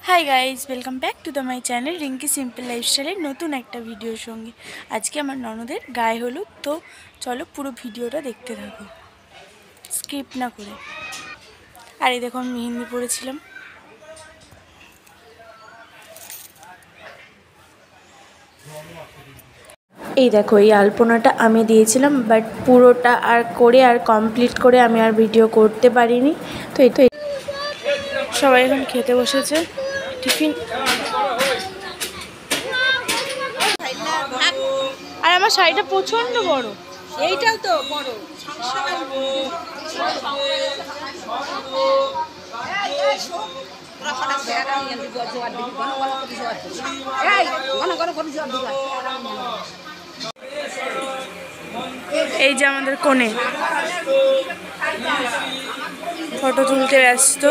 High guys, welcome back to the my channel Rinki simple লাইফস্টাইলের নতুন একটা ভিডিওর সঙ্গে। আজকে আমার ননদের গায়ে হলুদ, তো চলো পুরো ভিডিওটা দেখতে থাকো স্কিপ না করে। আর এই দেখো আমি মেহেন্দি পড়েছিলাম। এই দেখো এই আলপনাটা আমি দিয়েছিলাম, বাট পুরোটা আর করে আর কমপ্লিট করে আমি আর ভিডিও করতে পারিনি। তো এই সবাই এখন খেতে বসেছে টিফিন। আর আমার শাড়িটা প্রচন্ড বড়, এইটাও তো বড়। এই যে আমাদের কোণে ফটো তুলতে ব্যস্ত।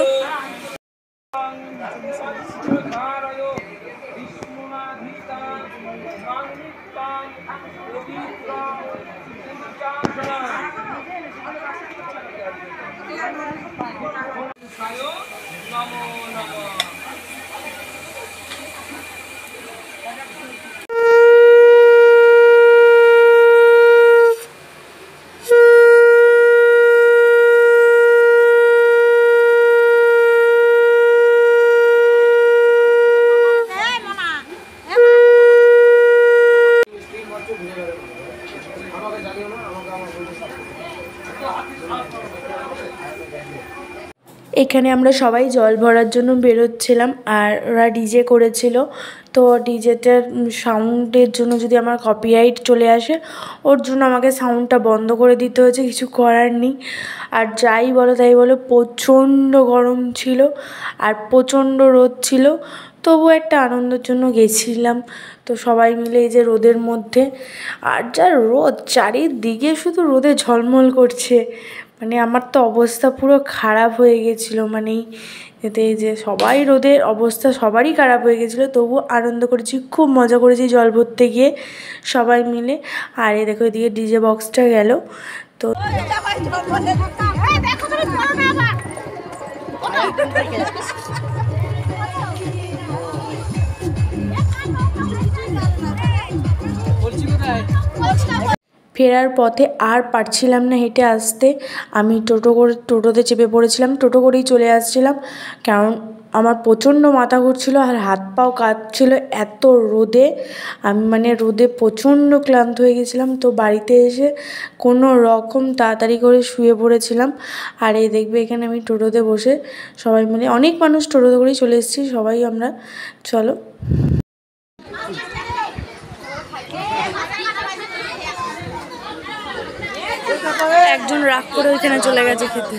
এখানে আমরা সবাই জল ভরার জন্য বেরোচ্ছিলাম, আর ওরা ডিজে করেছিল। তো ডিজেটার সাউন্ডের জন্য যদি আমার কপিরাইট চলে আসে, ওর জন্য আমাকে সাউন্ডটা বন্ধ করে দিতে হয়েছে, কিছু করার নেই। আর যাই বলো তাই বলো, প্রচণ্ড গরম ছিল আর প্রচণ্ড রোদ ছিল, তবু একটা আনন্দের জন্য গেছিলাম। তো সবাই মিলে এই যে রোদের মধ্যে, আর যা রোদ, চারিদিকে শুধু রোদে ঝলমল করছে, মানে আমার তো অবস্থা পুরো খারাপ হয়ে গেছিলো। মানে এতে যে সবাই রোদের অবস্থা সবারই খারাপ হয়ে গেছিলো, তবু আনন্দ করেছি, খুব মজা করেছি জল ভরতে গিয়ে সবাই মিলে। আর এই দেখো এদিকে ডিজে বক্সটা গেল। তো ফেরার পথে আর পারছিলাম না হেঁটে আসতে, আমি টোটোতে চেপে পড়েছিলাম, টোটো করেই চলে আসছিলাম, কারণ আমার প্রচণ্ড মাথা ঘুরছিল আর হাত পাও কাঁপছিল এত রোদে। আমি মানে রোদে প্রচণ্ড ক্লান্ত হয়ে গেছিলাম। তো বাড়িতে এসে কোনো রকম তাড়াতাড়ি করে শুয়ে পড়েছিলাম। আর এই দেখবে এখানে আমি টোটোতে বসে সবাই মিলে, অনেক মানুষ টোটোতে করেই চলে এসেছি সবাই আমরা। চলো একজন রাগ করে ওইখানে চলে গেছে খেতে।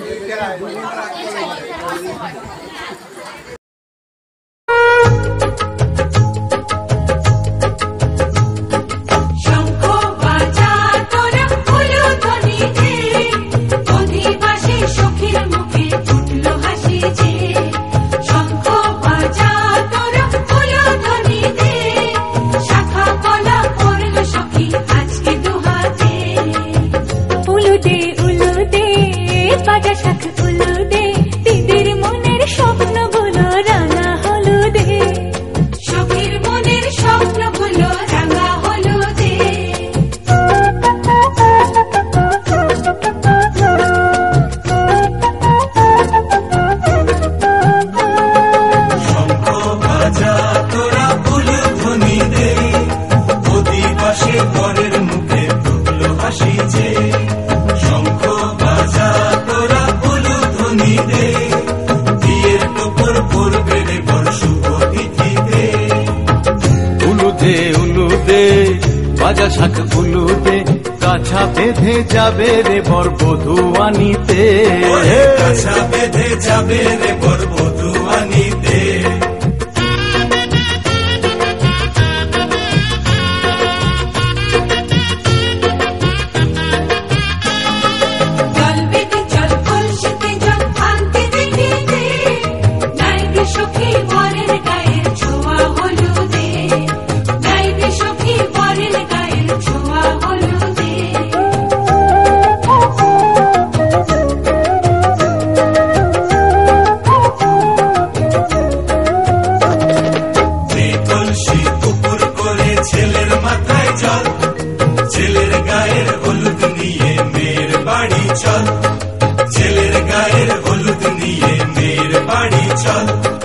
বাজা শাক উলুদে, কাছা বেঁধে যাবে রে বর বধূ আনিতে, কাছা বেঁধে যাবে রে বর বধূ আনিতে। গায়ের হলুদ নিয়ে মেয়ের বাড়ি চল।